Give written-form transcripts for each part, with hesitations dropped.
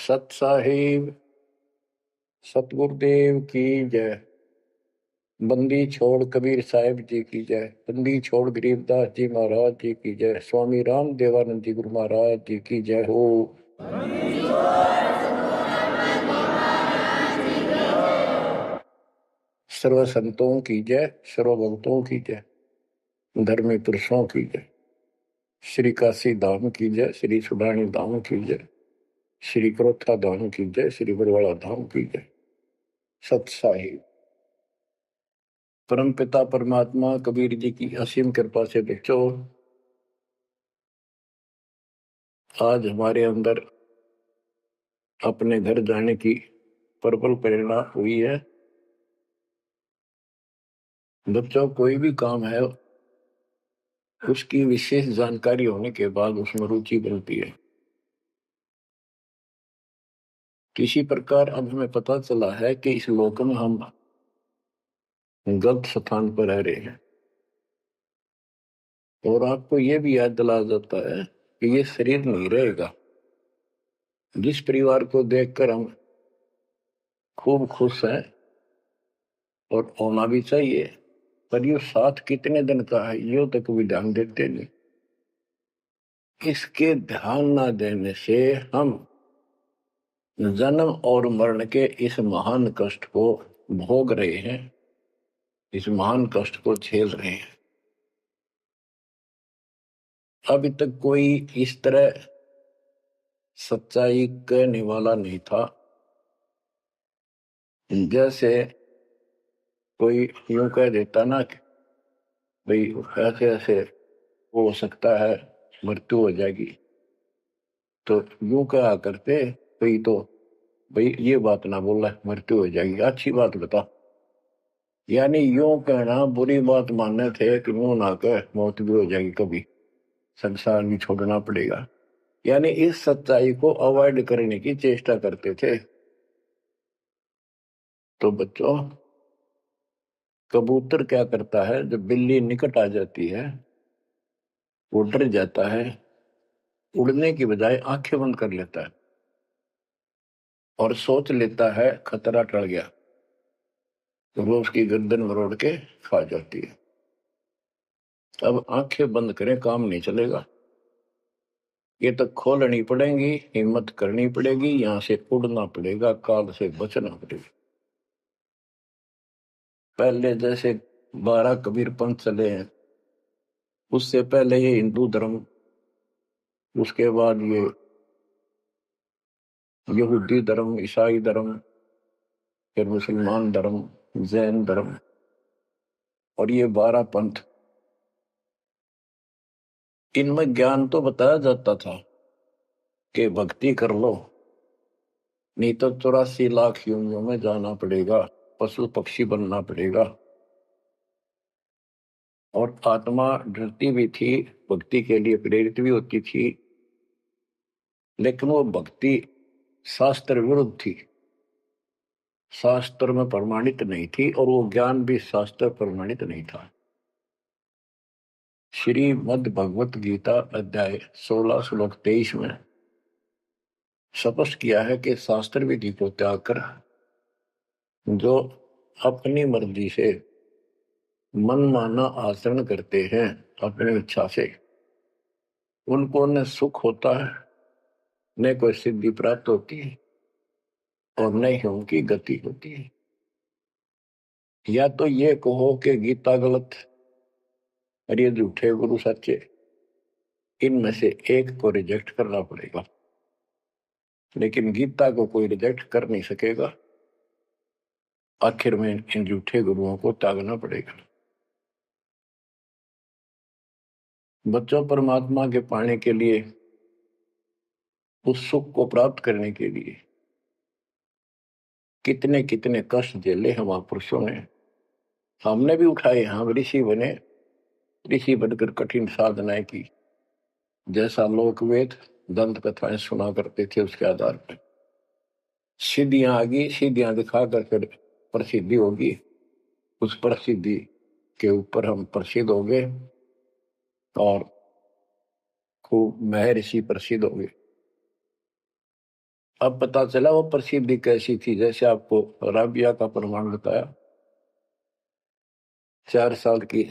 सत साहिब सतगुरुदेव की जय। बंदी छोड़ कबीर साहिब जी की जय। बंदी छोड़ गरीबदास जी महाराज जी की जय। स्वामी राम देवानंद जी गुरु महाराज जी की जय हो। सर्व संतों की जय, सर्व भक्तों की जय, धर्मी पुरुषों की जय। श्री काशी धाम की जय, श्री सुडानी धाम की जय, श्री क्रोथा धाम की जय, श्री बरवाड़ा धाम की जय। सत साहिब परम पिता परमात्मा कबीर जी की असीम कृपा से बच्चों, आज हमारे अंदर अपने घर जाने की प्रबल प्रेरणा हुई है। बच्चों, कोई भी काम है उसकी विशेष जानकारी होने के बाद उसमें रुचि बनती है। किसी प्रकार अब हमें पता चला है कि इस लोक में हम गलत स्थान पर रह रहे हैं, और आपको यह भी याद दिलाया जाता है कि ये शरीर नहीं रहेगा। जिस परिवार को देखकर हम खूब खुश हैं और होना भी चाहिए, पर ये साथ कितने दिन का है यो तक भी ध्यान देते नहीं। इसके ध्यान न देने से हम जन्म और मरण के इस महान कष्ट को भोग रहे हैं, इस महान कष्ट को झेल रहे हैं। अभी तक कोई इस तरह सच्चाई कहने वाला नहीं था। जैसे कोई यूं कह देता ना कि भाई ऐसे ऐसे हो सकता है, मृत्यु हो जाएगी, तो यूं कहा करते भाई, तो भाई ये बात ना बोला मृत्यु हो जाएगी, अच्छी बात बता। यानी यूं कहना बुरी बात मानने थे कि मुंह ना कह मौत भी हो जाएगी, कभी संसार भी छोड़ना पड़ेगा। यानी इस सच्चाई को अवॉइड करने की चेष्टा करते थे। तो बच्चों, कबूतर क्या करता है, जब बिल्ली निकट आ जाती है वो डर जाता है, उड़ने की बजाय आंखें बंद कर लेता है और सोच लेता है खतरा टल गया, तो वो उसकी गर्दन मरोड़ के खा जाती है। अब आंखें बंद करें काम नहीं चलेगा, ये तो खोलनी पड़ेगी, हिम्मत करनी पड़ेगी, यहां से उड़ना पड़ेगा, काल से बचना पड़ेगा। पहले जैसे 12 कबीर पंथ चले हैं, उससे पहले ये हिंदू धर्म, उसके बाद ये यहूदी धर्म, ईसाई धर्म, फिर मुसलमान धर्म, जैन धर्म, और ये 12 पंथ। इनमें ज्ञान तो बताया जाता था कि भक्ति कर लो, नहीं तो 84 लाख योनियों में जाना पड़ेगा, पशु पक्षी बनना पड़ेगा। और आत्मा डरती भी थी, भक्ति के लिए प्रेरित भी होती थी, लेकिन वो भक्ति शास्त्र विरुद्ध थी, शास्त्र में प्रमाणित नहीं थी, और वो ज्ञान भी शास्त्र प्रमाणित नहीं था। श्रीमद् भगवत गीता अध्याय 16 श्लोक 23 में स्पष्ट किया है कि शास्त्र विधि को त्याग कर जो अपनी मर्जी से मनमाना आचरण करते हैं अपनी इच्छा से, उनको न सुख होता है, न कोई सिद्धि प्राप्त होती है, और न ही उनकी गति होती है। या तो ये कहो कि गीता गलत और ये झूठे गुरु सच्चे, इनमें से एक को रिजेक्ट करना पड़ेगा। लेकिन गीता को कोई रिजेक्ट कर नहीं सकेगा, आखिर में इन झूठे गुरुओं को त्यागना पड़ेगा। बच्चों, परमात्मा के पाने के लिए, उस सुख को प्राप्त करने के लिए कितने कितने कष्ट झेले हैं महापुरुषों ने। हमने भी उठाए, हम ऋषि बने, ऋषि बनकर कठिन साधनाएं की। जैसा लोक वेद दंत कथाएं सुना करते थे, उसके आधार पर सिद्धियां आ गई, सिद्धियां दिखा कर फिर प्रसिद्धि होगी, उस प्रसिद्धि के ऊपर हम प्रसिद्ध हो गए और खूब महर्षि प्रसिद्ध हो गए। अब पता चला वो प्रसिद्धि कैसी थी, जैसे आपको राबिया का प्रमाण बताया, 4 साल की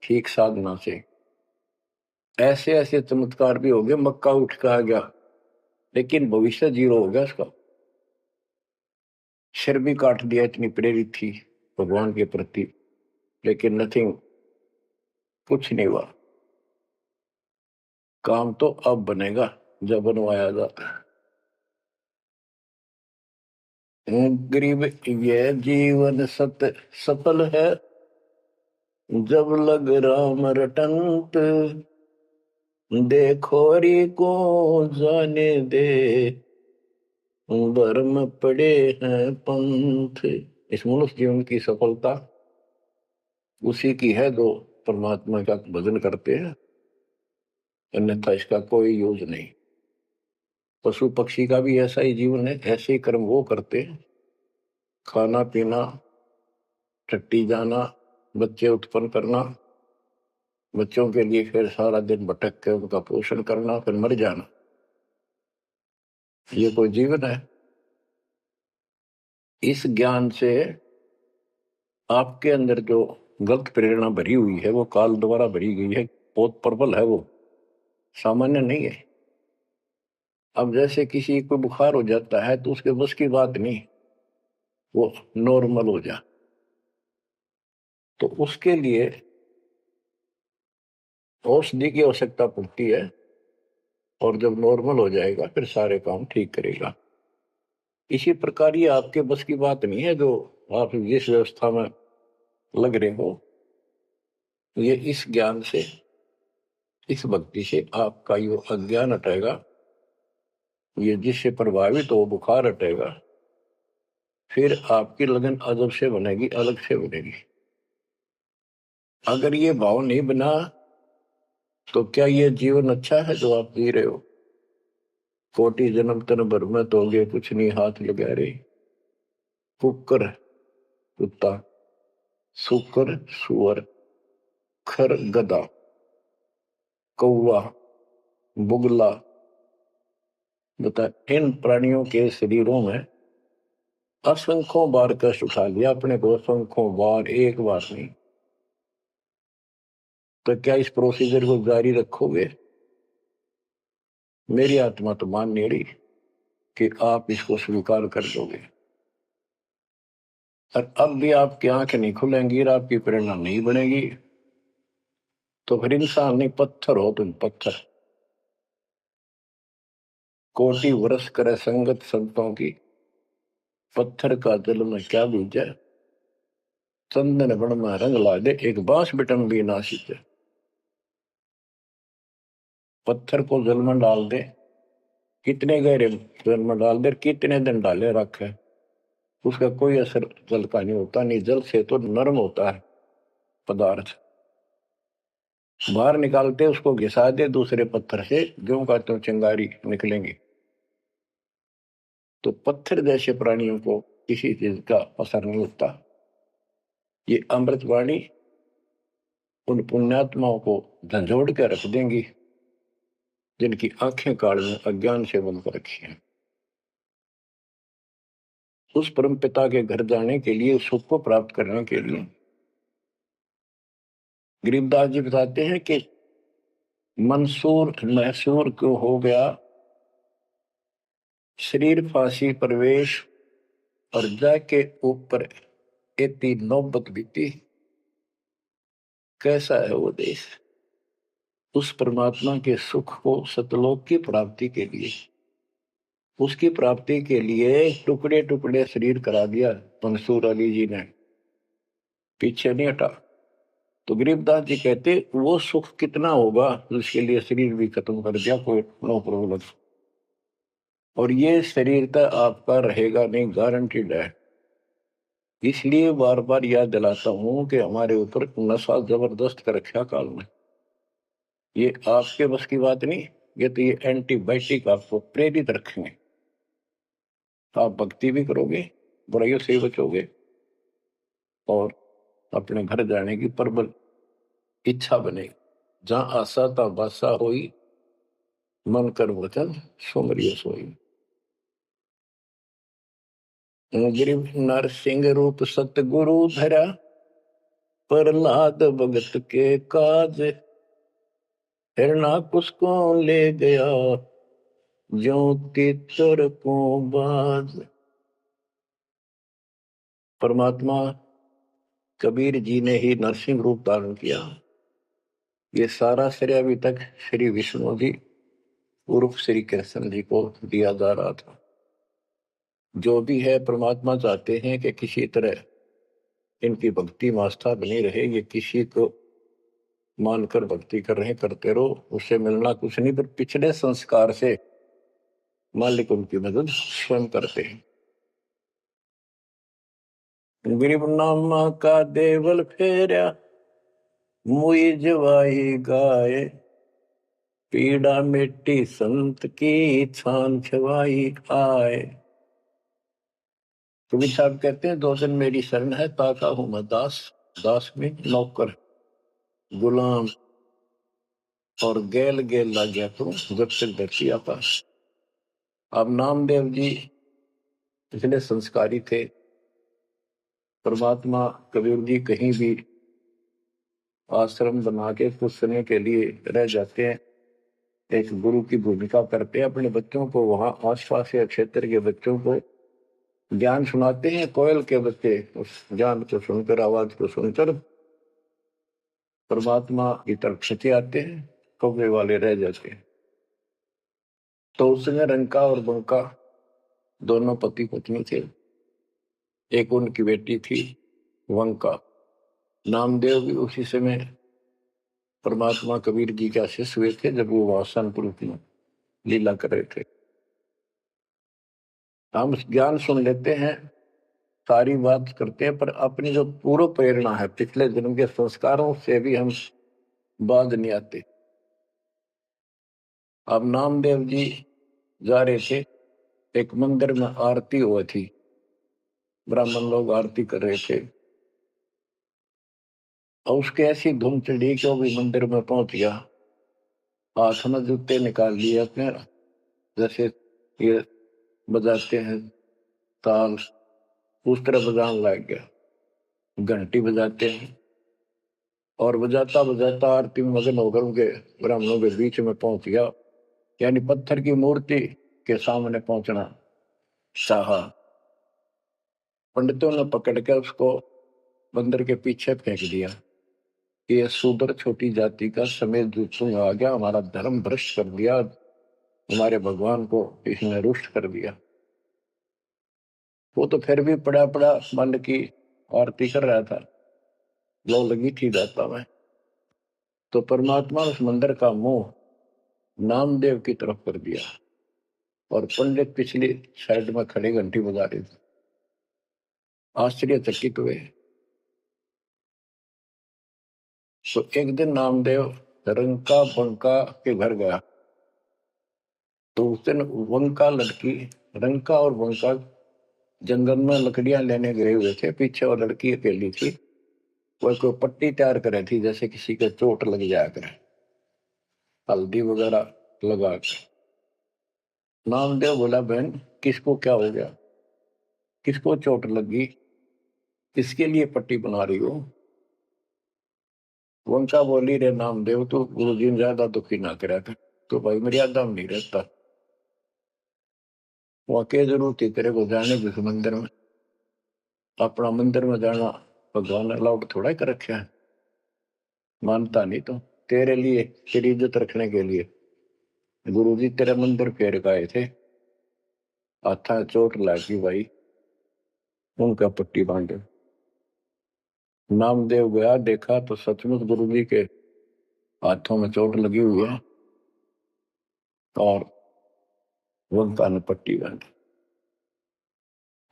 ठीक साधना से ऐसे ऐसे चमत्कार भी हो गए, मक्का उठ के आ गया, लेकिन भविष्य जीरो हो गया उसका। सिर भी काट दिया, इतनी प्रेरित थी भगवान के प्रति, लेकिन नथिंग, कुछ नहीं हुआ। काम तो अब बनेगा जब बनवाया जाता है। गरीब ये जीवन सफल है, जब लग राम रटंत, देखो री को जाने दे, भरम पड़े हैं पंथ। इस मनुष्य जीवन की सफलता उसी की है जो परमात्मा का भजन करते हैं, अन्यथा इसका कोई यूज नहीं। पशु पक्षी का भी ऐसा ही जीवन है, ऐसे ही कर्म वो करते हैं, खाना पीना, टट्टी जाना, बच्चे उत्पन्न करना, बच्चों के लिए फिर सारा दिन भटक के उनका पोषण करना, फिर मर जाना। ये कोई जीवन है? इस ज्ञान से आपके अंदर जो गलत प्रेरणा भरी हुई है वो काल द्वारा भरी गई है, बहुत प्रबल है, वो सामान्य नहीं है। अब जैसे किसी को बुखार हो जाता है तो उसके बस की बात नहीं वो नॉर्मल हो जा, तो उसके लिए औषधि की आवश्यकता पड़ती है, और जब नॉर्मल हो जाएगा फिर सारे काम ठीक करेगा। इसी प्रकार ये आपके बस की बात नहीं है जो आप जिस व्यवस्था में लग रहे हो। ये इस ज्ञान से, इस भक्ति से आपका ये अज्ञान हटेगा, ये जिससे प्रभावित हो बुखार हटेगा, फिर आपकी लगन अदब से बनेगी, अलग से बनेगी। अगर ये भाव नहीं बना तो क्या ये जीवन अच्छा है जो आप जी रहे हो? कोटि जन्म तन भर में तोगे कुछ नहीं हाथ लगा रे, कुकर कुत्ता, सुकर सुअर, खर गधा, कौवा, बुगला, बता इन प्राणियों के शरीरों में असंख्यों बार कष्ट उठा लिया अपने को, असंख्यों बार, एक बार नहीं। तो क्या इस प्रोसीजर को जारी रखोगे? मेरी आत्मा तो मान नहीं रही कि आप इसको स्वीकार कर दोगे। और अब भी आपकी आंखें नहीं खुलेंगी और आपकी प्रेरणा नहीं बनेगी, तो फिर इंसान नहीं, पत्थर हो तुम, पत्थर। कोटि वर्ष करे संगत संतों की, पत्थर का दिल में क्या बीजे, चंदन बन में रंग ला दे, एक बांस बिटन भी ना सींचे। पत्थर को जल में डाल दे, कितने गहरे जल में डाल दे, कितने दिन डाले रखे, उसका कोई असर जल का नहीं होता। नहीं, जल से तो नरम होता है पदार्थ, बाहर निकालते उसको घिसा दे दूसरे पत्थर से, ज्यों का त्यों चिंगारी निकलेंगी। तो पत्थर जैसे प्राणियों को किसी चीज का असर नहीं होता। ये अमृतवाणी उन पुण्यात्माओं को झंझोड़ कर रख देंगी जिनकी आंखें काल में अज्ञान से बंद कर रखी हैं। उस परम पिता के घर जाने के लिए, सुख को प्राप्त करने के लिए, गरीबदास जी बताते हैं कि मंसूर मैसूर क्यों हो गया, शरीर फांसी प्रवेश, और जाके ऊपर एती नौबत बीती। कैसा है वो देश? उस परमात्मा के सुख को, सतलोक की प्राप्ति के लिए, उसकी प्राप्ति के लिए टुकड़े टुकड़े शरीर करा दिया मंसूर अली जी ने, पीछे नहीं हटा। तो गरीबदास जी कहते वो सुख कितना होगा जिसके लिए शरीर भी खत्म कर दिया, कोई नो प्रॉब्लम। और ये शरीर तो आपका रहेगा नहीं, गारंटीड है। इसलिए बार बार याद दिलाता हूं कि हमारे ऊपर नशा जबरदस्त कर रखा काल में। ये आपके बस की बात नहीं, ये तो ये एंटीबायोटिक आपको प्रेरित रखेंगे। आप भक्ति भी करोगे, बुराइयों से बचोगे, और अपने घर जाने की प्रबल इच्छा बनेगी। जहां आशा ता बासा होई, मन कर वचन सुमरिय सोई। गिरिव नरसिंह रूप सतगुरु धरा, प्रहलाद भगत के काज, हिरणाकुश को ले गया, जो तीतर को बाज। परमात्मा कबीर जी ने ही नरसिंह रूप धारण किया। ये सारा श्रेय अभी तक श्री विष्णु जी उर्फ श्री कृष्ण जी को दिया जा रहा था। जो भी है परमात्मा चाहते हैं कि किसी तरह इनकी भक्ति में आस्था बनी रहे। ये किसी को मानकर भक्ति कर रहे हैं, करते रहो, उससे मिलना कुछ नहीं, पर पिछले संस्कार से मालिक उनकी मदद स्वयं करते हैं। गरीब नामा का देवल फेरा, मुई जवाई गाय, पीड़ा मिट्टी संत की, छान छवाई आए। कबीर साहब कहते हैं, दो दिन मेरी शरण है, ताका हूं मैं दास, दास में नौकर गुलाम, और गेल गेल लग गया तो जब तक धरती आकाश। अब नामदेव जी पिछले संस्कारी थे। परमात्मा कबीर जी कहीं भी आश्रम बना के कुछ समय के लिए रह जाते हैं, एक गुरु की भूमिका करते हैं, अपने बच्चों को वहां आसपास के क्षेत्र के बच्चों को ज्ञान सुनाते हैं। कोयल के बच्चे उस ज्ञान को सुनकर, आवाज को सुनकर परमात्मा की तरफ खिंचे आते हैं, कौवे वाले रह जाते हैं। तो उसमें रंका और बंका दोनों पति पत्नी थे। एक उनकी बेटी थी वंका। नामदेव भी उसी समय परमात्मा कबीर जी के शिष्य हुए थे, जब वो वासनपुर में लीला कर रहे थे। हम ज्ञान सुन लेते हैं, सारी बात करते हैं, पर अपनी जो पूर्व प्रेरणा है, पिछले जन्म के संस्कारों से भी हम बाज नहीं आते। अब नामदेव जी जा रहे थे, एक मंदिर में आरती हुई थी, ब्राह्मण लोग आरती कर रहे थे, और उसके ऐसी धूम चढ़ी कि वो भी मंदिर में पहुंच गया। हाथ में जूते निकाल लिए अपने, जैसे ये बजाते हैं ताल, उस तरह बजाने लग गया। घंटी बजाते हैं, और बजाता बजाता आरती में मगन होकर उनके ब्राह्मणों के बीच में पहुंच गया। यानी पत्थर की मूर्ति के सामने पहुंचना चाहा। पंडितों ने पकड़ के उसको मंदिर के पीछे फेंक दिया कि ये शूद्र छोटी जाति का समेत जूतों आ गया, हमारा धर्म भ्रष्ट कर दिया, हमारे भगवान को इसने रुष्ट कर दिया। वो तो फिर भी पड़ा पड़ा मन की आरती कर रहा था, लो लगी थी दाता में। तो परमात्मा उस मंदिर का मुंह नामदेव की तरफ कर दिया, और पंडित पिछली साइड में खड़े घंटी बजा रहे थे। आश्चर्यचकित हुए। तो एक दिन नामदेव रंका बंका के घर गया, तो उस दिन वंका लड़की, रंका और वंका जंगल में लकड़ियां लेने गए हुए थे। पीछे वो लड़की अकेली थी, वो कोई पट्टी तैयार करे थी, जैसे किसी के चोट लग जाया करे, हल्दी वगैरह लगा के। नामदेव बोला, बहन किसको क्या हो गया, किसको चोट लगी, किसके लिए पट्टी बना रही हो? वंका बोली, रे नामदेव तो गुरु जी ने ज्यादा दुखी ना करा कर, तो भाई मर्यादा में नहीं रहता। वहां के जरूरत ही तेरे को जाने जिस मंदिर में, अपना मंदिर में जाना भगवान अलाउड थोड़ा कर रखे है, मानता नहीं तो तेरे लिए, तेरी इज्जत रखने के लिए गुरु जी तेरे मंदिर फेर गए थे, हाथा चोट लगी भाई, उनका पट्टी बांधे। नामदेव गया, देखा तो सचमुच गुरु जी के हाथों में चोट लगी हुई है, और वंका ने पट्टी बांधी।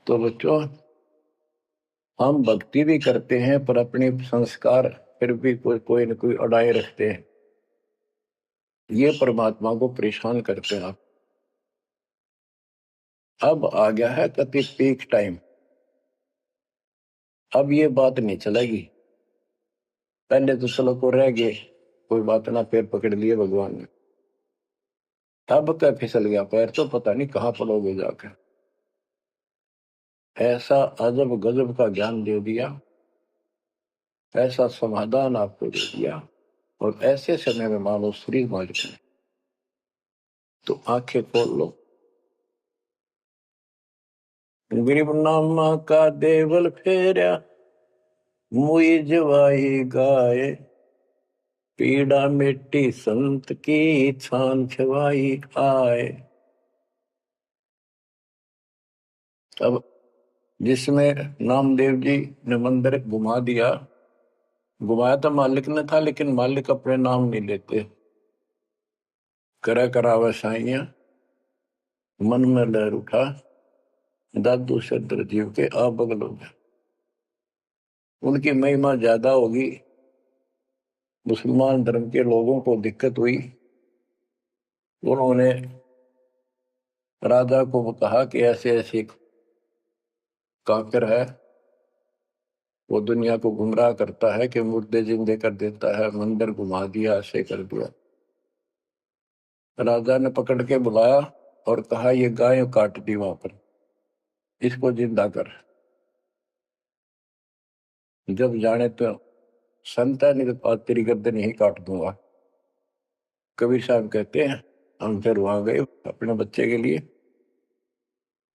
तो बच्चों, हम भक्ति भी करते हैं, पर अपने संस्कार फिर भी कोई न कोई अड़ाए रखते हैं, ये परमात्मा को परेशान करते हैं। अब आ गया है कति पीक टाइम, अब ये बात नहीं चलेगी। पहले तो चलो को रह गए, कोई बात ना, पैर पकड़ लिए भगवान ने, अब क्या फिसल गया पैर, तो पता नहीं कहां पड़ोगे जाकर। ऐसा अजब गजब का ज्ञान दे दिया, ऐसा समाधान आपको दे दिया, और ऐसे समय में मानो श्री मालिक ने। तो आंखें खोल लो। गरीबनामा का देवल फेरा, मुई जवाई गाए, पीड़ा मिट्टी संत की, छान छवाई आए। अब जिसमें नामदेव जी ने मंदिर घुमा दिया, घुमाया तो मालिक ने था, लेकिन मालिक अपने नाम नहीं लेते। करा करावे साइया, मन में लहर उठा, दादू सदर जीव के आ बगल हो गया। उनकी महिमा ज्यादा होगी। मुसलमान धर्म के लोगों को दिक्कत हुई, उन्होंने राजा को कहा कि ऐसे ऐसे काकर है, वो दुनिया को गुमराह करता है कि मुर्दे जिंदे कर देता है, मंदिर घुमा दिया, ऐसे कर दिया। राजा ने पकड़ के बुलाया और कहा ये गाय काट दी वहां पर, इसको जिंदा कर। जब जाने तो संत है, नहीं तो तेरी गर्दन यही काट दूंगा। कबीर साहब कहते हैं हम फिर वहां गए अपने बच्चे के लिए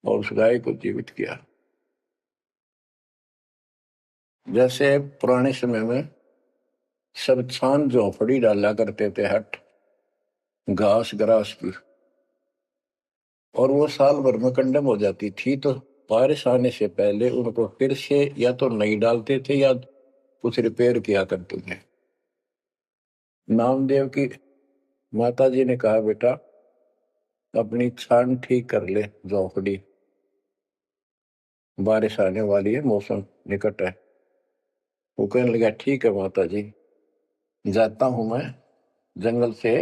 और उस गाय को जीवित किया। जैसे पुराने समय में सब छान झोपड़ी डाला करते थे, हट घास ग्रास की, और वो साल भर में कंडम हो जाती थी, तो बारिश आने से पहले उनको फिर से या तो नहीं डालते थे या कुछ रिपेयर किया करते थे। नामदेव की माता जी ने कहा बेटा अपनी छान ठीक कर ले झोपड़ी, बारिश आने वाली है, मौसम निकट है। वो कहने लगा ठीक है माता जी, जाता हूं मैं जंगल से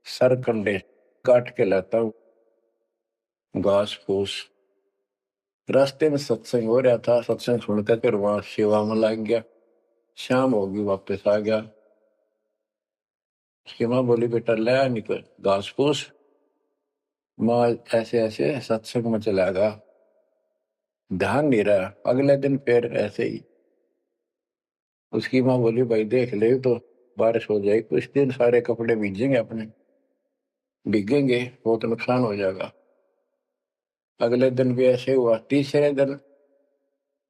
सरकंडे काट के लाता हूं, घास फूस। रास्ते में सत्संग हो रहा था, सत्संग सुनकर फिर वहां सेवा में लग गया। शाम होगी वापस आ गया। उसकी माँ बोली बेटा ले निकल घास फूस। माँ ऐसे ऐसे सत्संग में चला गया, ध्यान नहीं रहा। अगले दिन फिर ऐसे ही। उसकी माँ बोली भाई देख ले तो बारिश हो जाएगी, कुछ दिन सारे कपड़े भीजेंगे, अपने भीगेंगे, बहुत नुकसान हो जाएगा। अगले दिन भी ऐसे हुआ। तीसरे दिन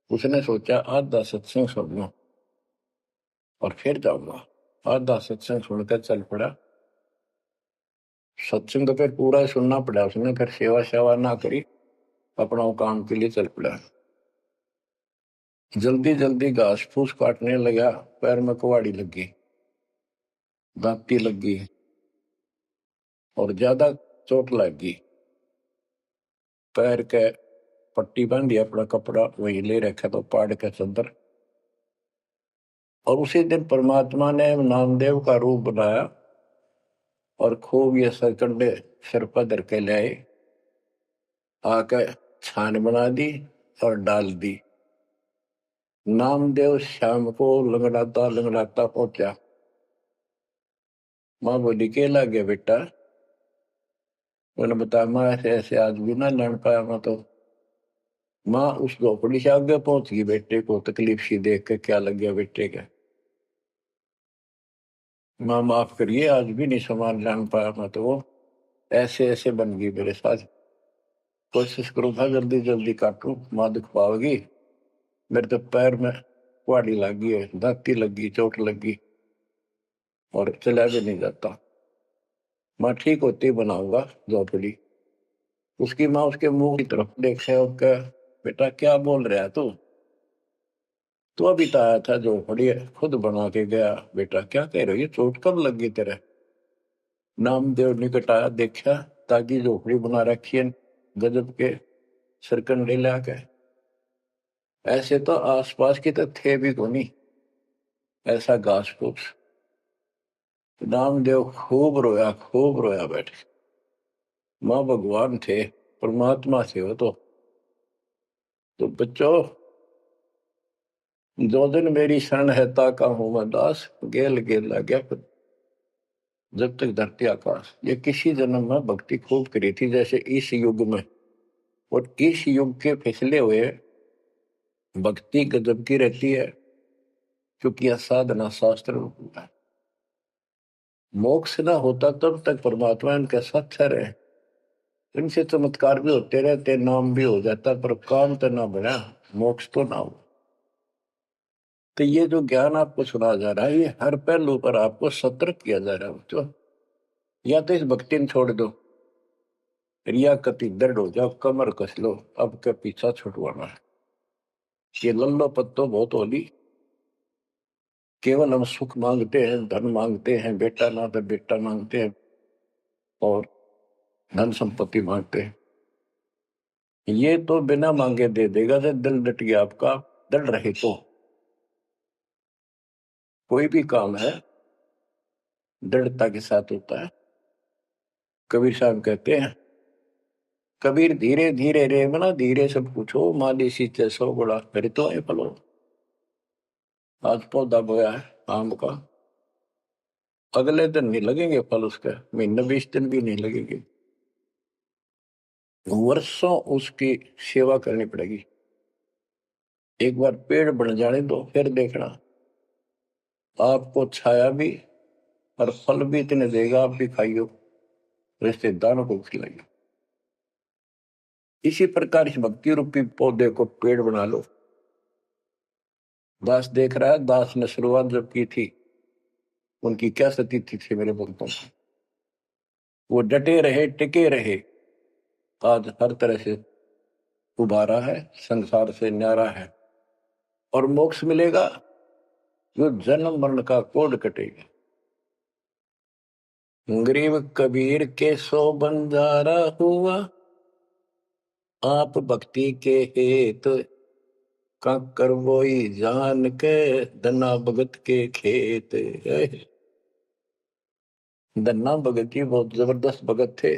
उसने सोचा आधा सत्संग सुन लो और फिर जाऊंगा। आधा सत्संग सुनकर चल पड़ा। सत्संग तो फिर पूरा ही सुनना पड़ा उसने, फिर सेवा सेवा ना करी, अपना काम के लिए चल पड़ा। जल्दी जल्दी घास फूस काटने लगा, पैर में कुहाड़ी लगी, दांती लगी और ज्यादा चोट लगी। पैर के पट्टी बांधी, अपना कपड़ा वही ले रखा तो पाड़ के चदर। और उसी दिन परमात्मा ने नामदेव का रूप बनाया और खूब ये सरकंडे सिर पर धर के ले आए, आके छान बना दी और डाल दी। नामदेव शाम को लंगड़ाता लंगड़ाता पहुंचा। माँ बोली के लग गया बेटा? मैंने बताया माँ ऐसे ऐसे आज भी ना लड़ पाया मैं तो। माँ उस झोपड़ी से आगे पहुंच गई, बेटे को तकलीफ सी देख के क्या लग गया बेटे का। माँ माफ करिए आज भी नहीं सामान जान पाया मैं तो, वो ऐसे ऐसे बन गई मेरे साथ। कोशिश करूँ था जल्दी जल्दी काटूं, माँ दुख पाओगी। मेरे तो पैर में कुहाड़ी लग गई है, दांती लगी, चोट लगी और चला भी नहीं जाता। माँ ठीक होती बनाऊंगा झोपड़ी। उसकी माँ उसके मुंह की तरफ देखे और कह बेटा क्या बोल रहा है तू? तो अभी तो आया था झोपड़ी खुद बना के गया, बेटा क्या कह रही है, चोट कब लगी तेरे? नामदेव निकट आया, देखा ताकि झोपड़ी बना रखी है गजब के सरकंडे लाके। ऐसे तो आसपास की तो थे भी कोनी, ऐसा घास फूस। नामदेव खूब रोया बैठे। माँ भगवान थे, परमात्मा थे वो तो बच्चों जो दिन मेरी शरण है ताका हूं मैं दास, गेल गेल लग गया जब तक धरती आकाश। ये किसी जन्म में भक्ति खूब करी थी जैसे इस युग में, और इस युग के फिसले हुए भक्ति गजब की रहती है, क्योंकि यह साधना शास्त्र रूप है। मोक्ष ना होता तब तक परमात्मा इनके साथ ठहरे, इनसे चमत्कार भी होते रहते, नाम भी हो जाता, पर काम तो ना बना, मोक्ष तो ना हो। तो ये जो ज्ञान आपको सुना जा रहा है, ये हर पहलू पर आपको सतर्क किया जा रहा है। तो या तो इस भक्ति में छोड़ दो, रिया कति दृढ़ हो जाओ, कमर कस लो, अब के पीछा छुटवाना है। ये लल्लो पत्तो बहुत होली, केवल हम सुख मांगते हैं, धन मांगते हैं, बेटा ना तो बेटा मांगते हैं और धन संपत्ति मांगते हैं। ये तो बिना मांगे दे देगा, से दिल डट गया आपका, दृढ़ रहे तो कोई भी काम है दृढ़ता के साथ होता है। कबीर साहब कहते हैं, कबीर धीरे धीरे रे मना, धीरे सब पूछो, माली सींचे सौ गुड़ा, फिर तो है फलो। आज पौधा बोया है आम का, अगले दिन नहीं लगेंगे फल उसके, महीने 20 दिन भी नहीं लगेंगे, वर्षों उसकी सेवा करनी पड़ेगी। एक बार पेड़ बन जाने दो, फिर देखना आपको छाया भी और फल भी इतने देगा, आप भी खाइयो, रिश्तेदारों को खिलाइयो। इसी प्रकार इस भक्ति रूपी पौधे को पेड़ बना लो। दास देख रहा है, दास ने शुरुआत जब की थी, उनकी क्या स्थिति थी मेरे भक्तों की, वो डटे रहे, टिके रहे, आज हर तरह से उबारा है, संसार से न्यारा है, और मोक्ष मिलेगा, जो जन्म मरण का कोड कटेगा। गरीब कबीर के सो बंजारा हुआ, आप भक्ति के हेत कंकर वोई जान के, धन्ना भगत के खेत। धन्ना भगत जी बहुत जबरदस्त भगत थे,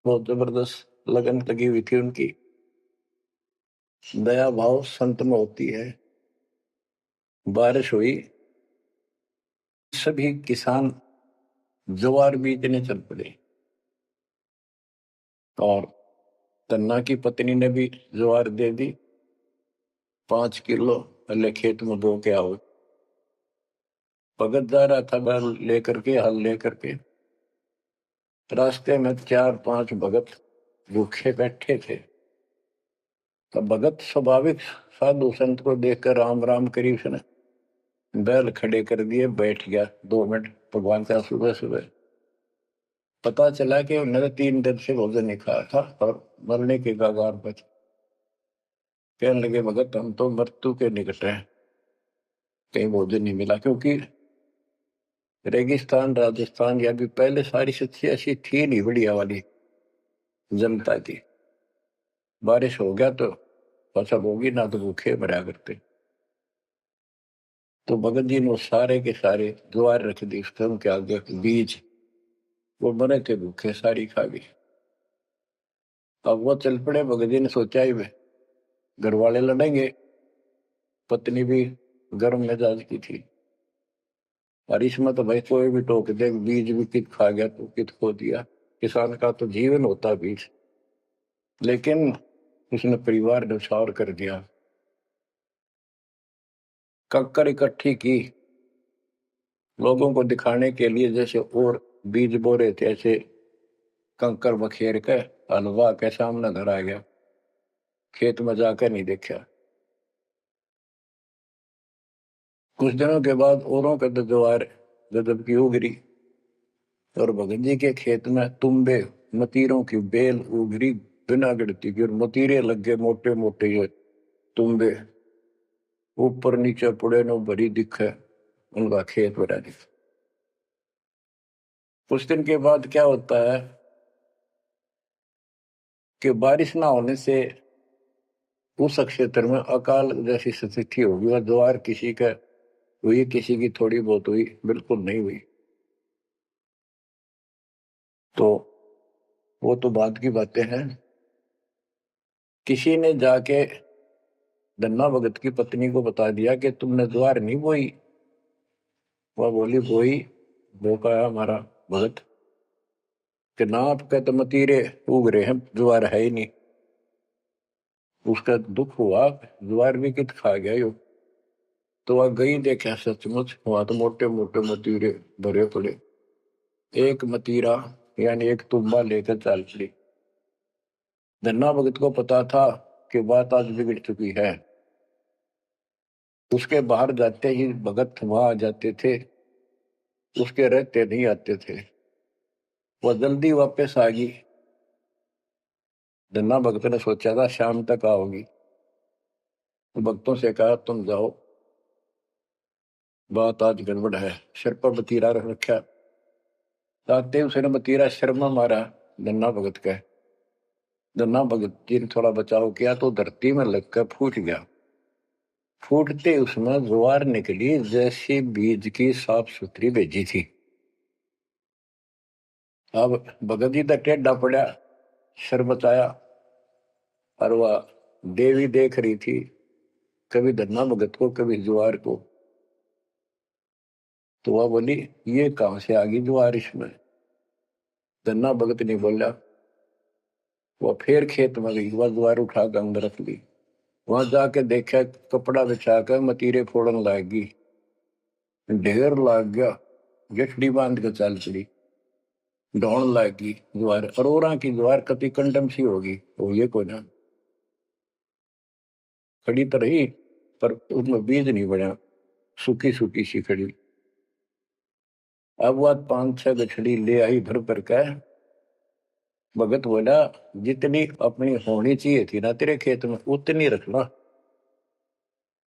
बहुत जबरदस्त लगन लगी हुई थी उनकी। दया भाव संत में होती है। बारिश हुई, सभी किसान ज्वार बीजने चल पड़े, और धन्ना की पत्नी ने भी ज्वार दे दी, 5 किलो, पहले खेत में बो के आओ। भगत जा रहा था बैल लेकर के, हल लेकर के, रास्ते में 4-5 भगत भूखे बैठे थे। तब भगत स्वाभाविक साधु संत को देखकर राम राम करी, उसने बैल खड़े कर दिए, बैठ गया 2 मिनट भगवान का। सुबह सुबह पता चला कि उन्होंने 3 दिन से भोजन नहीं खाया था और मरने के कगार पर। कहने लगे, भगत हम तो मृत्यु के निकट हैं, कहीं भोजन नहीं मिला, क्योंकि रेगिस्तान राजस्थान या भी पहले सारी स्थिति ऐसी थी नहीं, बढ़िया वाली जनता थी। बारिश हो गया तो फसल होगी, ना तो भूखे मरा करते। तो भगत जी ने सारे के सारे ज्वार रख दी उनके आगे, बीज, वो मरे थे भूखे, सारी खा गई। अब वो चल पड़े, भगत जी ने सोचा ही वे घर वाले लड़ेंगे, पत्नी भी गर्म मिजाज की थी, और इसमें तो भाई कोई भी टोक दे, बीज भी कित खा गया तो कित खो दिया, किसान का तो जीवन होता बीज। लेकिन उसने परिवार न्यौछावर कर दिया, कंकर इकट्ठी की लोगों को दिखाने के लिए, जैसे और बीज बो रहे थे, ऐसे कंकर बखेर के हलवा के सामने घर आ गया, खेत में जाकर नहीं देखा। कुछ दिनों के बाद औरों के तो ज्वार गजब की उगरी, और भगत जी के खेत में तुम्बे मतीरों की बेल उगरी बिना गिनती की, और मतीरे लग गए मोटे मोटे, ये तुम्बे ऊपर नीचे पुड़े नो भरी दिखे, उनका खेत बना दिखा। कुछ दिन के बाद क्या होता है कि बारिश ना होने से उस क्षेत्र में अकाल जैसी स्थिति होगी, और ज्वार किसी का हुई, किसी की थोड़ी बहुत हुई, बिल्कुल नहीं हुई। तो वो तो बाद की बातें हैं। किसी ने जाके धन्ना भगत की पत्नी को बता दिया कि तुमने ज्वार नहीं बोई। वह बोली, बोई, वो कहा हमारा भगत कि ना आपके तो मतीरे उग रहे हैं, ज्वार है ही नहीं। उसका दुख हुआ, ज्वार भी कित खा गया यो। तो वह गई, देखा सचमुच वहां तो मोटे मोटे मतीरे भरे पड़े। एक मतीरा यानी एक तुम्बा लेकर चल पड़ी। धन्ना भगत को पता था कि बात आज बिगड़ चुकी है। उसके बाहर जाते ही भगत वहां आ जाते थे, उसके रहते नहीं आते थे। वह जल्दी वापस आ गई। धन्ना भगत ने सोचा था शाम तक आओगी, तो भक्तों से कहा तुम जाओ, बात आज गड़बड़ है। सिर पर बतीरा रख रखा, ताते उसने बतीरा सिर में मारा धन्ना भगत का। धन्ना भगत जी ने थोड़ा बचाव किया तो धरती में लगकर फूट गया। फूटते उसमें ज्वार निकली जैसी बीज की साफ सुथरी भेजी थी। अब भगत जी तक टेढ़ा पड़ा, सिर बचाया, और वह देवी देख रही थी, कभी धन्ना भगत को कभी ज्वार को। तो वह बोली ये कहां से आ गई ज्वार इसमें। धन्ना भगत नहीं बोला। वह फिर खेत में गई, वह ज्वार उठाकर अंदर रख ली। वहां जाके देखा, कपड़ा बिछाकर मतीरे फोड़न लागी, ढेर लाग गया। गठड़ी बांध के चल पड़ी, ढोण लागी ज्वार। अरोरा की ज्वार कति कंडम सी होगी, वो ये कोई ना खड़ी तो रही, पर उसमें बीज नहीं बना, सूखी सूखी सी खड़ी। अब वह 5-6 गठड़ी ले आई भर भर के। भगत बोला जितनी अपनी होनी चाहिए थी ना तेरे खेत में उतनी रखना,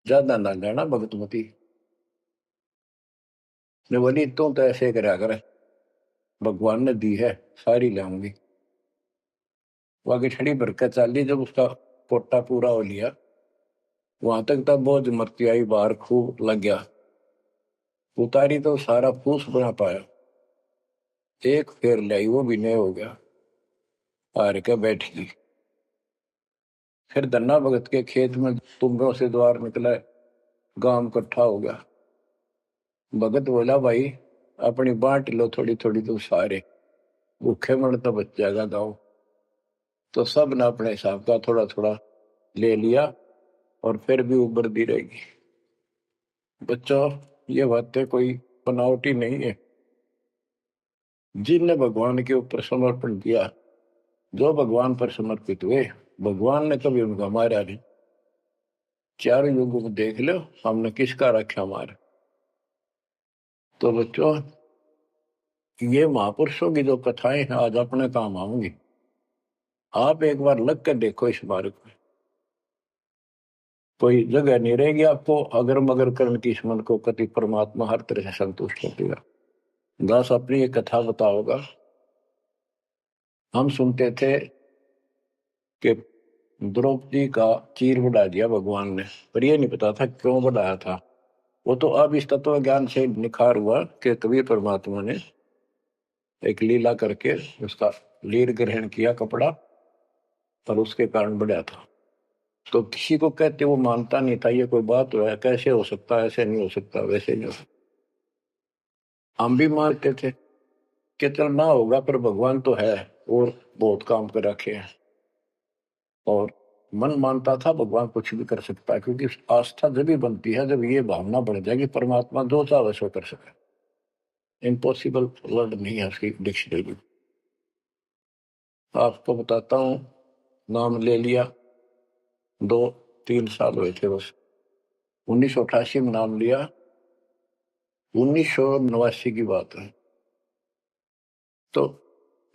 ज्यादा ना लेना भगतमती ने। बोली तू तो ऐसे करा कर, भगवान ने दी है सारी लाऊंगी। वो आगे छड़ी भर के चाली, जब उसका पोटा पूरा हो लिया, वहां तक तब बहुत मरती आई, बाहर खूब लग गया। उतारी तो सारा फूस बना पाया। एक फेर लाई, वो भी नहीं हो गया, हार के बैठ गई। फिर धन्ना भगत के खेत में तुम्बों से द्वार निकला, गांव इकट्ठा हो गया। भगत बोला भाई अपनी बांट लो थोड़ी थोड़ी, तो सारे भूखे मर तो बच जाएगा गाँव। तो सब ने अपने हिसाब का थोड़ा थोड़ा ले लिया, और फिर भी उबर दी रहेगी। बच्चों ये बातें कोई बनावटी नहीं है। जिनने भगवान के ऊपर समर्पण किया, जो भगवान पर समर्पित हुए, भगवान ने कभी उनका मारा नहीं। चारों युगों को देख लो, हमने किसका रखा मार। तो बच्चों ये महापुरुषों की जो कथाएं हैं आज अपने काम आऊंगी। आप एक बार लग कर देखो इस बारे में, कोई जगह नहीं रहेगी आपको अगर मगर करने की। इस मन को कति परमात्मा हर तरह से संतुष्ट कर देगा। दास अपनी एक कथा बताओगा। हम सुनते थे कि द्रौपदी का चीर बढ़ा दिया भगवान ने, पर ये नहीं पता था क्यों बढ़ाया था। वो तो अब इस तत्व ज्ञान से निखार हुआ कि कबीर परमात्मा ने एक लीला करके उसका लीर ग्रहण किया कपड़ा, पर उसके कारण बढ़ा था। तो किसी को कहते वो मानता नहीं था, ये कोई बात है, कैसे हो सकता, ऐसे नहीं हो सकता, वैसे नहीं हो सकता। हम भी मानते थे कि चल ना होगा, पर भगवान तो है और बहुत काम कर रखे हैं। और मन मानता था भगवान कुछ भी कर सकता है, क्योंकि आस्था जब भी बनती है जब ये भावना बढ़ जाएगी परमात्मा जो चाहे सो कर सके। इम्पॉसिबल वर्ड नहीं है उसकी डिक्शनरी में। आपको बताता हूँ, नाम ले लिया, 2-3 साल हुए थे बस। 1988 में नाम लिया, 1989 की बात है। तो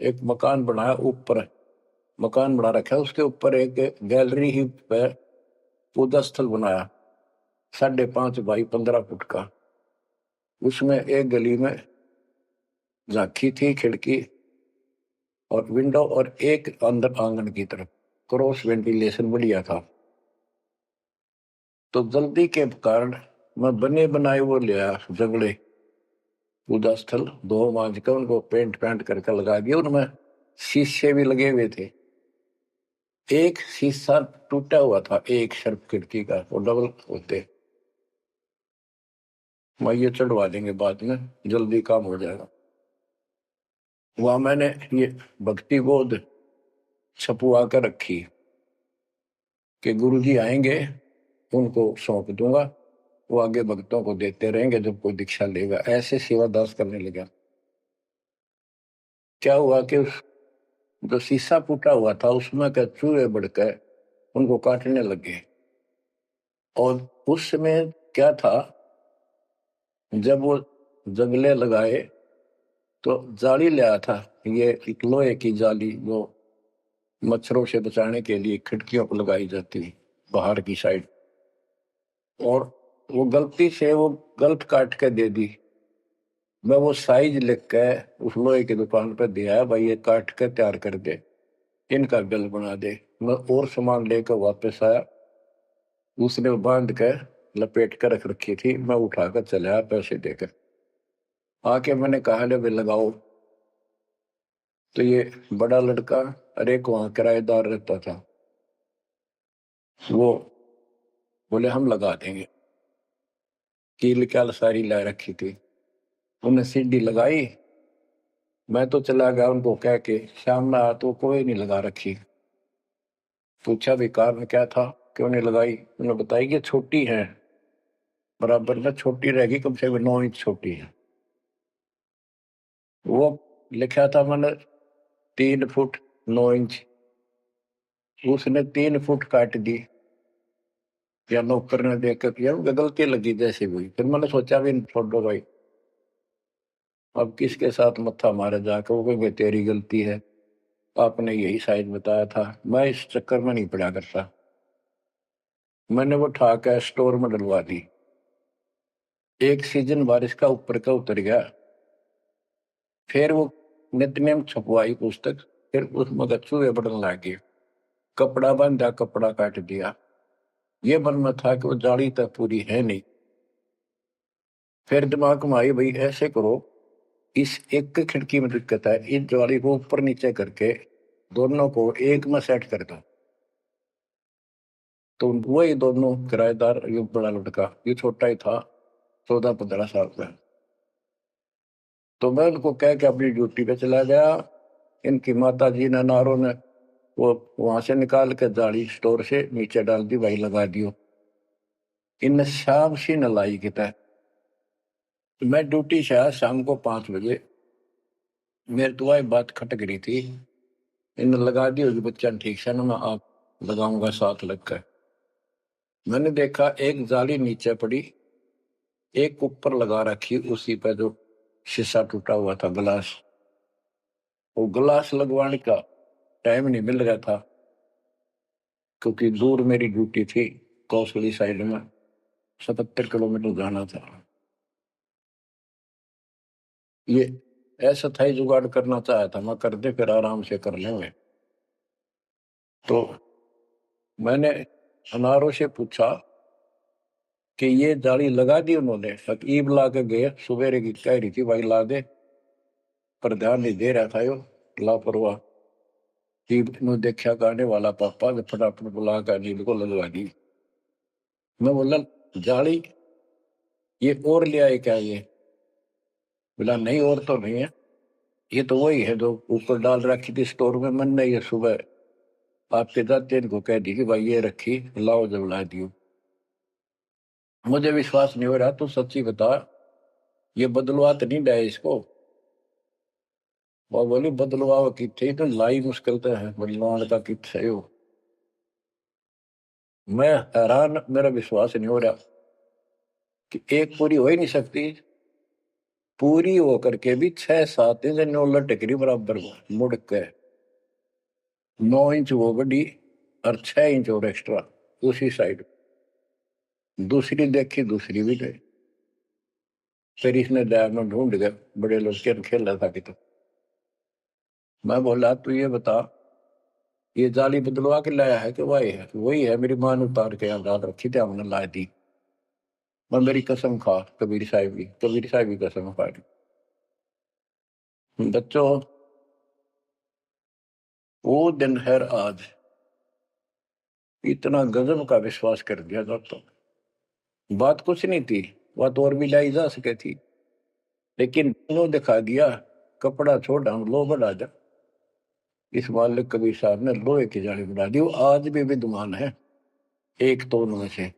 एक मकान बनाया, ऊपर मकान बना रखा है, उसके ऊपर एक गैलरी ही पे पूजा स्थल बनाया, 5.5 बाई 15 फुट का। उसमें एक गली में झांकी थी, खिड़की और विंडो, और एक अंदर आंगन की तरफ क्रॉस वेंटिलेशन बढ़िया था। तो जल्दी के कारण मैं बने बनाए वो लिया जगड़े, पूजा स्थल 2 मांझ कर उनको पेंट पेंट करके लगा दिया। उनमें शीशे भी लगे हुए थे। एक शीशा टूटा हुआ था, एक शर्फ खिड़की का, वो डबल होते। मैं ये चढ़वा देंगे बाद में, जल्दी काम हो जाएगा। वहां मैंने ये भक्ति बोध छपुआ कर रखी। कि गुरुजी आएंगे, उनको सौंप दूंगा, वो आगे भक्तों को देते रहेंगे जब कोई दीक्षा लेगा। ऐसे सेवादास करने लगा। क्या हुआ कि उस जो शीशा फूटा हुआ था उसमें के चूहे बढ़कर उनको काटने लगे। और उस समय क्या था, जब वो जंगले लगाए तो जाली ले आया था, ये एक लोहे की जाली जो मच्छरों से बचाने के लिए खिड़कियों पर लगाई जाती है बाहर की साइड। और वो गलती से वो गलत काट के दे दी। मैं वो साइज लिख के उस लोहे की दुकान पर दिया, भाई ये काट के तैयार कर दे, इनका बिल बना दे। मैं और सामान लेकर वापस आया, उसने बांध कर लपेट कर रख रखी थी। मैं उठाकर चला पैसे देकर। आके मैंने कहा ले भाई लगाओ। तो ये बड़ा लड़का, अरे को वहां किराएदार रहता था, वो बोले हम लगा देंगे। कील क्या सारी ला रखी थी, उन्हें सीढ़ी लगाई। मैं तो चला गया उनको कह के, शाम में आया तो कोई नहीं लगा रखी। पूछा भी कारण क्या था, क्यों नहीं लगाई। उन्होंने बताई कि छोटी है, बराबर में छोटी रहेगी, कम से कम 9 इंच छोटी है। वो लिखा था मैंने 3 फुट 9 इंच, उसने 3 फुट काट दी। या नौकर ने देख कर किया, गलती लगी जैसे हुई। फिर मैंने सोचा भी छोड़ो भाई, अब किसके साथ मत्था मारे जाकर। वो कहेंगे तेरी गलती है, आपने यही साइज बताया था। मैं इस चक्कर में नहीं पड़ा करता। मैंने वो उठा कर स्टोर में डलवा दी। एक सीजन बारिश का ऊपर का उतर गया। फिर वो नित्यनेम छपवाई पुस्तक, फिर उसमें चूहे बढ़ने लगे। कपड़ा बांधा, कपड़ा काट दिया। ये मन में था कि वो जाली तक पूरी है नहीं। फिर दिमाग में आई, भाई ऐसे करो, इस एक खिड़की में दिक्कत है, इस जाली को ऊपर नीचे करके दोनों को एक में सेट कर दो। तो वही दोनों किराएदार, ये बड़ा लड़का, ये छोटा ही था, 14-15 साल का। तो मैं उनको कह के अपनी ड्यूटी पे चला गया। इनकी माता जी ने, नारों ने, वो वहां से निकाल के जाली स्टोर से नीचे डाल दी, भाई लगा दियो। इन शाम सी न लाई किता। मैं ड्यूटी से आया शाम को 5 बजे। मेरी तो वही बात खटक रही थी, इन लगा दी होगी बच्चा ठीक से ना, मैं आप लगाऊंगा साथ लगकर। मैंने देखा एक जाली नीचे पड़ी, एक ऊपर लगा रखी, उसी पे जो शीशा टूटा हुआ था, गिलास। वो गिलास लगवाने का टाइम नहीं मिल रहा था, क्योंकि दूर मेरी ड्यूटी थी, कौशली साइड में 77 किलोमीटर जाना था। ये ऐसा था ही, जुगाड़ करना चाहा था मैं, कर दे फिर आराम से कर लेंगे। तो मैंने अनारों से पूछा कि ये जाली लगा दी उन्होंने। ईब ला के गए, सवेरे की कह रही थी भाई ला दे, पर ध्यान नहीं दे रहा था यो, लापरवाह। ईब ने देखा गाने वाला पापा ने फटाफट बुला कर नींद को लगवा दी। मैं बोला जाली ये और ले आए क्या ये? बोला नहीं और तो नहीं है, ये तो वही है जो ऊपर डाल रखी थी स्टोर में। मैंने ये सुबह आपके जाते इनको कह दी कि भाई ये रखी, लाओ जब ला दियो। मुझे विश्वास नहीं हो रहा, तू सच्ची बता, ये बदलवा तो नहीं डाय इसको? वो बोली बदलवाओ की थी तो लाई मुश्किल तो है, बदलवाने का कित है वो। मैं हैरान, मेरा विश्वास नहीं हो रहा कि एक पूरी हो ही नहीं सकती। पूरी हो करके भी 6-7 इंच नौ लटक रही बराबर मुड़ के। 9 इंच वो बड़ी और 6 इंच और एक्स्ट्रा उसी साइड। दूसरी देखी, दूसरी भी गई। फिर इसने लैब में ढूंढ गए, बड़े लड़के ने खेल रहा था कि तो। मैं बोला तू ये बता, ये जाली बदलवा के लाया है कि वही है? वही है, मेरी मां ने उतार के यहाँ डाल रखी थी, हमने ला दी। मैं मेरी कसम खा, कबीर साहब की कसम खा रही। बच्चों, वो दिन है आज, इतना गजब का विश्वास कर दिया दोस्तों। बात कुछ नहीं थी, बात और भी लाई जा सके थी, लेकिन लो दिखा दिया। कपड़ा छोड़, हम लो बढ़ा जा। इस मालिक कबीर साहब ने लोहे की जाली बना दी, वो आज भी विद्यमान है। एक तो उनमें से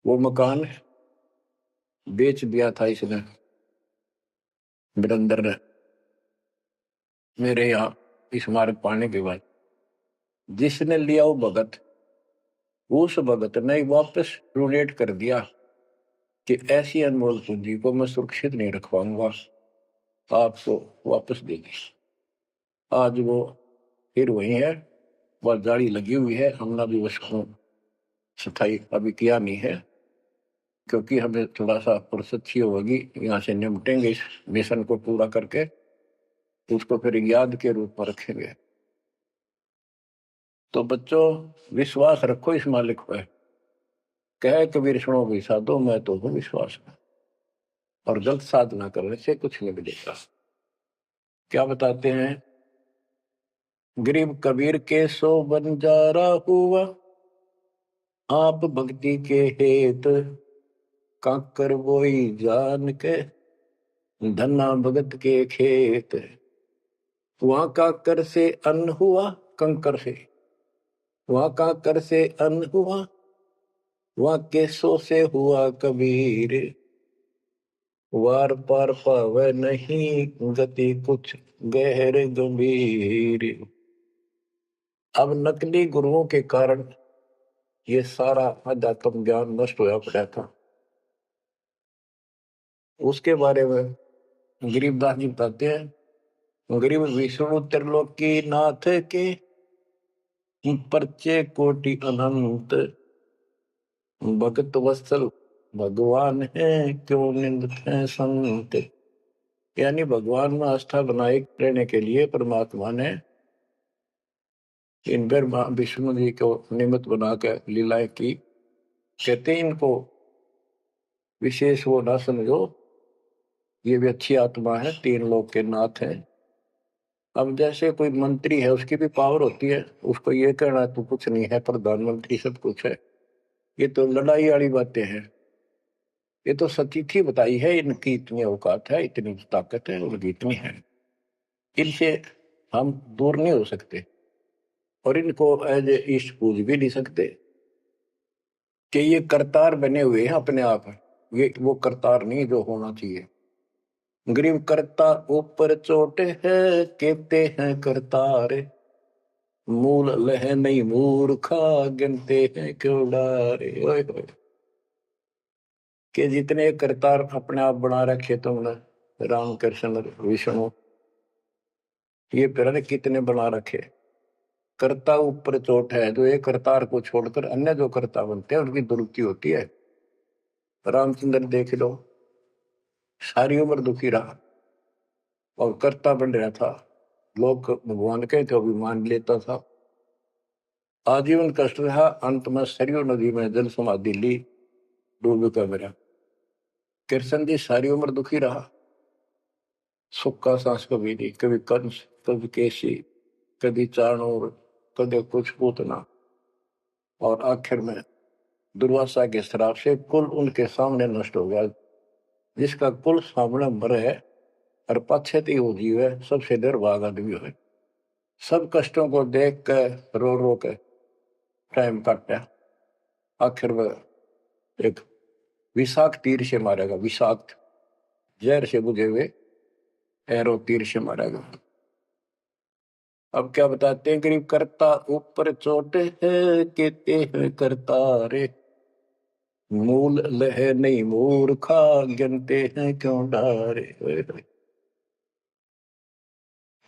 वो मकान बेच दिया था इसने, वीरेंद्र ने, मेरे यहाँ इस मार्ग पाने के बाद। जिसने लिया वो भगत, उस भगत ने वापस डोनेट कर दिया कि ऐसी अनमोल पूंजी को मैं सुरक्षित नहीं रख पाऊंगा, आपको वापस दे दी। आज वो फिर वही है, वह जाली लगी हुई है। हमने भी उसको सफाई अभी किया नहीं है, क्योंकि हमें थोड़ा सा फुर्सत ही होगी, यहाँ से निपटेंगे इस मिशन को पूरा करके, उसको फिर याद के रूप में रखेंगे। तो बच्चों, विश्वास रखो इस मालिक पर। कहे कबीर सुनो भी साधो, मैं तो हूँ विश्वास में, और गलत साधना करने से कुछ नहीं मिलेगा। क्या बताते हैं? गरीब कबीर के सो बंजारा हुआ, आप भक्ति के हेत काकर बोई जान के, धन्ना भगत के खेत। वहां काकर से अन्न हुआ, कंकर से, वहां काकर से अन्न हुआ, वहां केसों से हुआ कबीर। वार पार पावे नहीं गति कुछ गहर गंभीर। अब नकली गुरुओं के कारण ये सारा अध्यात्म ज्ञान नष्ट होया पड़ा था। उसके बारे में गरीबदास जी बताते हैं, गरीब विष्णु त्रिलोकी नाथ के परचे कोटि अनंत, भगत वत्सल भगवान है क्यों निंदत है संत। यानी भगवान में आस्था बनाए रहने के लिए परमात्मा ने इन पर विष्णु जी को निमित्त बनाकर लीलाएं की। कहते हैं इनको विशेष वो ना समझो, ये भी अच्छी आत्मा है, तीन लोक के नाथ हैं। अब जैसे कोई मंत्री है, उसकी भी पावर होती है, उसको ये कहना तो कुछ नहीं है, प्रधानमंत्री सब कुछ है, ये तो लड़ाई वाली बातें हैं। ये तो सतीथी बताई है, इनकी इतनी औकात है, इतनी ताकत है, उनकी इतनी है, इनसे हम दूर नहीं हो सकते, और इनको एज ए ईस्ट पूज भी नहीं सकते कि ये करतार बने हुए हैं अपने आप। ये वो करतार नहीं जो होना चाहिए। गरीब करता ऊपर चोट है, कहते हैं करतार, मूल लह नहीं मूर्खा, गिनते हैं क्यों डारे। ओए होए, कि जितने करतार अपने आप बना रखे तुमने, राम कृष्ण विष्णु, ये फिर कितने बना रखे। कर्ता ऊपर चोट है, जो एक करतार को छोड़कर अन्य जो कर्ता बनते हैं उनकी दुरुक्ति होती है। रामचंद्र देख लो, सारी उम्र दुखी रहा और कर्ता बन रहा था, लोग भगवान के थे भी मान लेता था, आजीवन कष्ट रहा, अंत में सरयू नदी में जल समाधि ली, डूब कर मरा। कृष्ण जी सारी उम्र दुखी रहा, सुख का सांस कभी नहीं, कभी कंस, कभी केसी, कभी चाणूर, कभी कुछ पूतना, और आखिर में दुर्वासा के श्राप से कुल उनके सामने नष्ट हो गया। जिसका कुल सामने मरे है और पश्चात वो जीव है, सबसे निर्भाग आदमी है। सब कष्टों को देख कर रो रो के टाइम काटा, आखिर में एक विषाक्त तीर से मारेगा, विषाक्त जहर से बुझे हुए एरो तीर से मारेगा। अब क्या बताते हैं, गरीब करता ऊपर चोट है, कहते हैं करता रे, मूल लह नहीं मूर्खा, गिनते हैं क्यों डारे।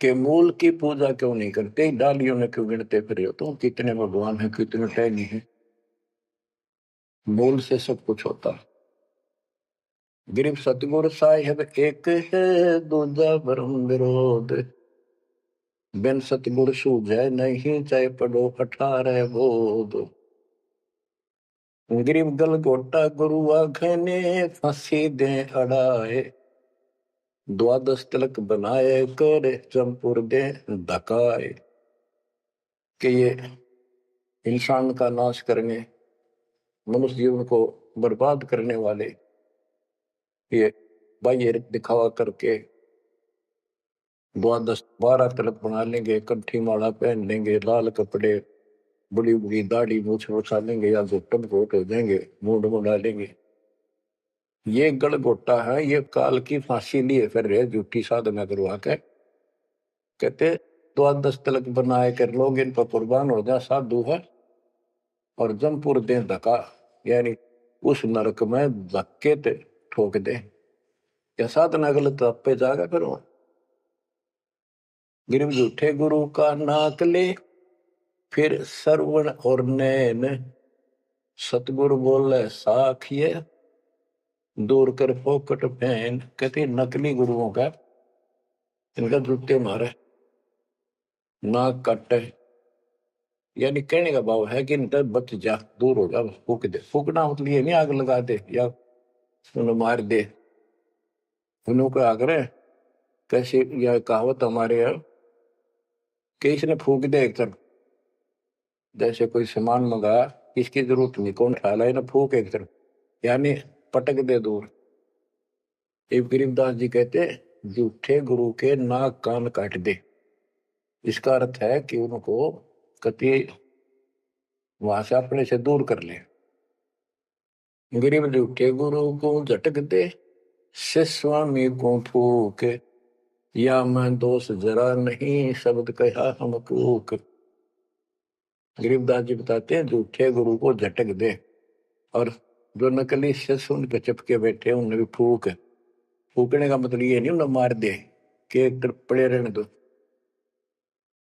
के मूल की पूजा क्यों नहीं करते, डालियों में क्यों गिनते फिर हो तुम, कितने भगवान है, कितने टहनी है। मूल से सब कुछ होता है। गरीब सतगुरु साहिब एक है, दूजा ब्रह्म विरोध, बिन सतगुरु सूझे नहीं, चाहे पढ़ो 18 बोध। गरीब गल गोटा गुरु आखने, फांसी दे अड़ाए, द्वादश तिलक बनाए कर, चंपुर दे धकाए। कि ये इंसान का नाश करने, मनुष्य जीवन को बर्बाद करने वाले, ये बाह्य दिखावा करके द्वादश 12 तिलक बना लेंगे, कंठी माला पहन लेंगे, लाल कपड़े बड़ी बड़ी दाढ़ी मूछ उठा लेंगे या घुटन घोट हो जाएंगे, मूड में डालेंगे। ये गलगोटा है, ये काल की फांसी लिए फिर रहे झूठी साधना करवा के। कहते द्वादश तलक बनाए कर लोग इन पर कुर्बान हो जा साधु है, और जमपुर दे धक्का, यानी उस नरक में धक्के ठोक दे। क्या साधना गलत पे जागा करो। गिरव झूठे गुरु का नाक ले, फिर श्रवण और नैन, सतगुरु बोले साखिए, दूर कर फोकट पहन। कहते नकली गुरुओं का इनका जूते मारे, नाक काटे, यानी कहने का भाव है कि इनका बच जा, दूर हो जा, फूक दे। फूकना मतलब ये नहीं आग लगा दे या उन्हें मार दे। उन्होंने आग्रह कैसे, यह कहावत हमारे यहाँ कि इसने फूक दे एक तरफ, जैसे कोई सामान मंगाया, इसकी जरूरत नहीं, कौन खा ला ना, फूक एक तरफ, यानी पटक दे दूर। एक गरीबदास जी कहते झूठे गुरु के नाक कान काट दे। इसका अर्थ है कि उनको कति वहां से अपने से दूर कर ले। गरीब झूठे गुरु को झटक दे, से स्वामी को फूक, या मैं दोष जरा नहीं, शब्द कहा हम कूक। गरीबदास जी बताते हैं झूठे गुरु को झटक दे, और जो नकली शिष्य उन पे चिपके बैठे उन्हें भी फूक। फूकने का मतलब ये नहीं उन्हें मार दे कि एक तरफ पड़े रहने दो।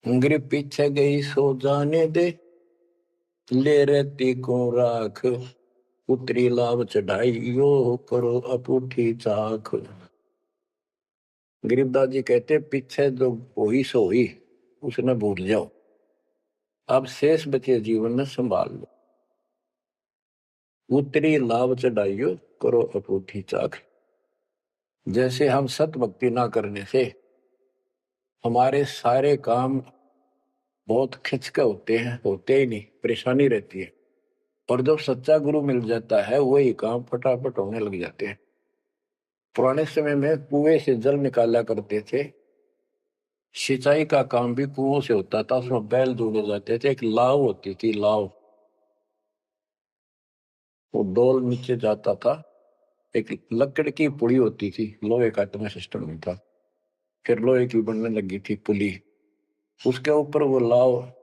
गरीब पीछे गई सो जाने दे, ले रहती को राख, उतरी लाभ चढ़ाई यो करो अपूठी चाख। गरीबदास जी कहते पीछे जो हुई सो हुई, उसने भूल जाओ, अब शेष बचे जीवन में संभाल लो। उतरी लाभ चढ़ाइयो करो अपूठी चाख। जैसे हम सत भक्ति ना करने से हमारे सारे काम बहुत खिंच के होते ही नहीं, परेशानी रहती है। और जब सच्चा गुरु मिल जाता है वही काम फटाफट होने लग जाते हैं। पुराने समय में कुएं से जल निकाला करते थे, सिंचाई का काम भी कुओं से होता था, उसमें बैल जोड़े जाते थे, एक लाव होती थी, लाव, वो डोल नीचे जाता था, एक लकड़ की पुड़ी होती थी, लोहे का इतना सिस्टम नहीं था, फिर लोहे की बनने लगी थी पुली, उसके ऊपर वो लाव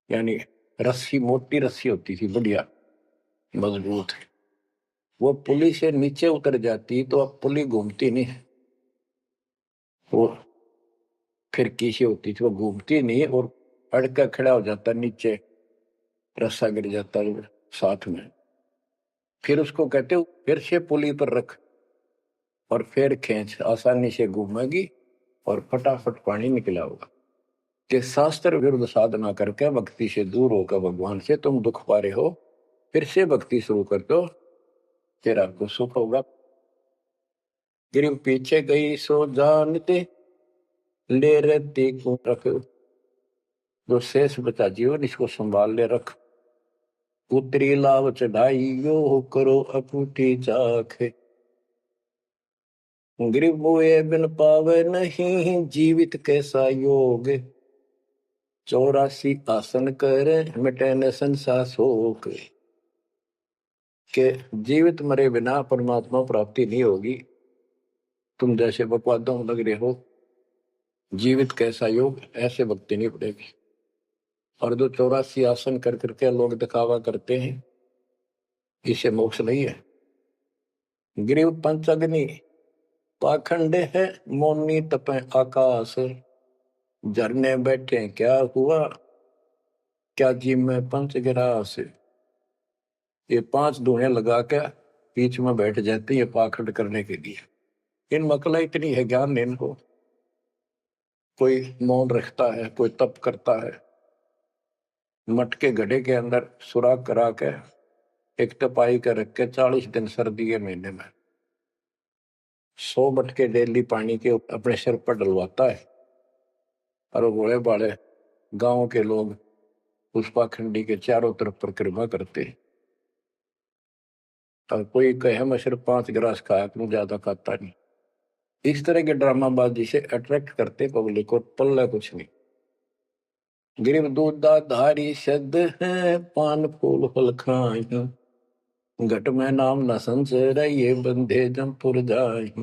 यानी रस्सी, मोटी रस्सी होती थी, बढ़िया मजबूत। वो पुली से नीचे उतर जाती तो अब पुली घूमती नहीं, वो फिर किसी होती थी, वो घूमती नहीं और अड़का खड़ा हो जाता, नीचे रस्सा गिर जाता साथ में। फिर उसको कहते फिर से पुली पर रख और फिर खींच, आसानी से घूमेगी और फटाफट पानी निकला होगा। कि शास्त्र विरुद्ध साधना करके भक्ति से दूर होकर भगवान से तुम दुख पा रहे हो, फिर से भक्ति शुरू कर दो, फिर आपको सुख होगा। गिरव पीछे गई सो जानते, ले रहती को रख, जो शेष बचा जीवन इसको संभाल ले रख। उतरी लाभ चढ़ाई यो करो अपूठी चाख। गिरव मोए बिन पावे नहीं, जीवित कैसा योग, 84 आसन करे मिटे न संसार शोक। के जीवित मरे बिना परमात्मा प्राप्ति नहीं होगी। तुम जैसे बकवादों में लग रहे हो, जीवित कैसा योग, ऐसे भक्ति नहीं पड़ेगी। और जो 84 आसन कर करके लोग दिखावा करते हैं, इसे मोक्ष नहीं है। गिरिव पंचअग्नि पाखंड है, मोनी तपे आकाश, झरने बैठे क्या हुआ, क्या जी में पंच गिरास। ये 5 धुएं लगा के बीच में बैठ जाते हैं पाखंड करने के लिए। इन मकला इतनी है ज्ञान नहीं इनको। कोई मौन रखता है, कोई तप करता है, मटके घड़े के अंदर सुराख करा के एक तपाई कर रख के 40 दिन सर्दी के महीने में 100 मटके डेली पानी के अपने सिर पर डलवाता है। और वो बड़े बड़े गांव के लोग उस पाखंडी के चारों तरफ परिक्रमा करते हैं। और कोई कहे मैं सिर्फ 5 गिलास खाया करूं, ज्यादा खाता नहीं। इस तरह के ड्रामाबाजी से अट्रैक्ट करते पब्लिक को, पल्ला कुछ नहीं। गिरिव दूधा धारी शब्द है, पान फूल फल खाई, घट में नाम न संचर, ये बंधे जमपुर जाई।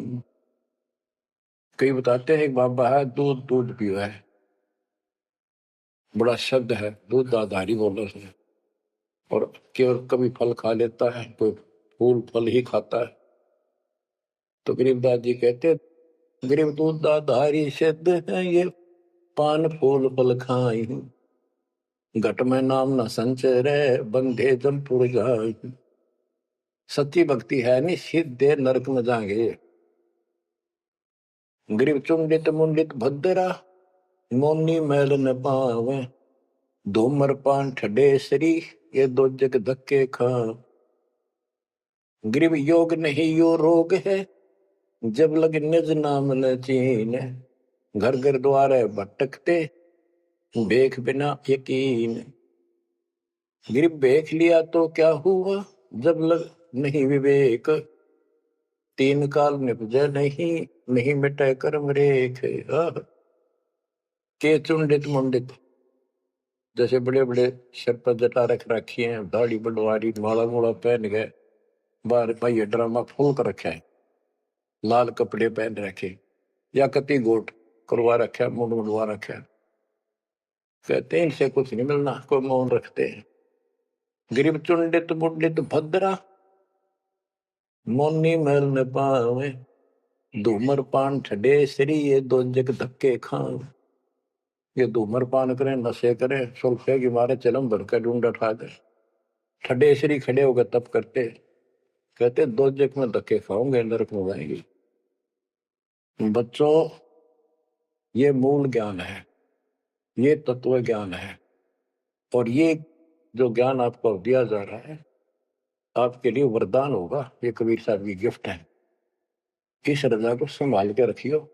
कई बताते हैं एक बाबा है, दूध दूध पियो है, बड़ा शब्द है, दूध दाधारी बोलो से, और केवल कभी फल खा लेता है, कोई फूल फल ही खाता है। तो गरीबदास जी कहते, गरीब दूध दाधारी शब्द है, ये पान फूल फल खाई, घट में नाम न संचरे, बंधे जमपुर जाई। सच्ची भक्ति है नहीं, सीधे नरक में जाएंगे। गरीब चुंडित मुंडित भद्रा, मोनी मैल न पावे, धूमर पान ठडेसरी, ये दो जग धक्के खा। गरीब योग नहीं यो रोग है, जब लग निज नाम न चीन, घर घर द्वारे भटकते, बेख बिना यकीन। गरीब बेख लिया तो क्या हुआ, जब लग नहीं विवेक, तीन काल निपजे नहीं, नहीं मिटे कर्म रेख। के चुंडित मुंडित, जैसे बड़े बड़े सिर पर जटा रख रखी है, दाढ़ी बड़वारी, माला मोला पहन गए, बाहर भाई ड्रामा फूल कर रखा है, लाल कपड़े पहन रखे, या कति गोट करवा रखा, मुंड मुंडवा रखा, कहते हैं इनसे कुछ नहीं मिलना, कोई मौन रखते हैं। गरीब चुंडित मुंडित भद्रा, मोनी मैल न पावे, धूमर पान ठडे श्री, ये दो जग धक्के खाओ। ये धूमर पान करें, नशे करें, सुल्फे की मारे चलम भर कर ढूंढ उठा दे, ठडे श्री खड़े होकर तप करते, कहते दो जग में धक्के खाओगे, नरक में जाएंगे। बच्चों, ये मूल ज्ञान है, ये तत्व ज्ञान है, और ये जो ज्ञान आपको दिया जा रहा है, आपके लिए वरदान होगा। ये कबीर साहब की गिफ्ट है। इस रजा को संभाल के रखियो,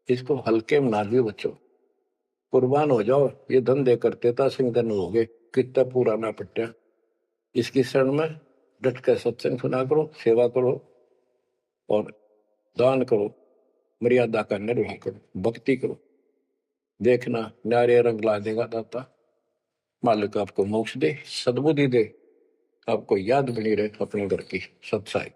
इसको हल्के में ना लियो बच्चों, कुर्बान हो जाओ। ये धंधे करते था सिंह धन हो गए, कितना पूरा ना पट्टा। इसकी शरण में डट कर सत्संग सुना करो, सेवा करो और दान करो, मर्यादा का निर्वाह करो, भक्ति करो। देखना न्यारे रंग ला देगा दाता। मालिक आपको मोक्ष दे, सद्बुद्धि दे, आपको याद बनी रहे अपने घर की सत्साई।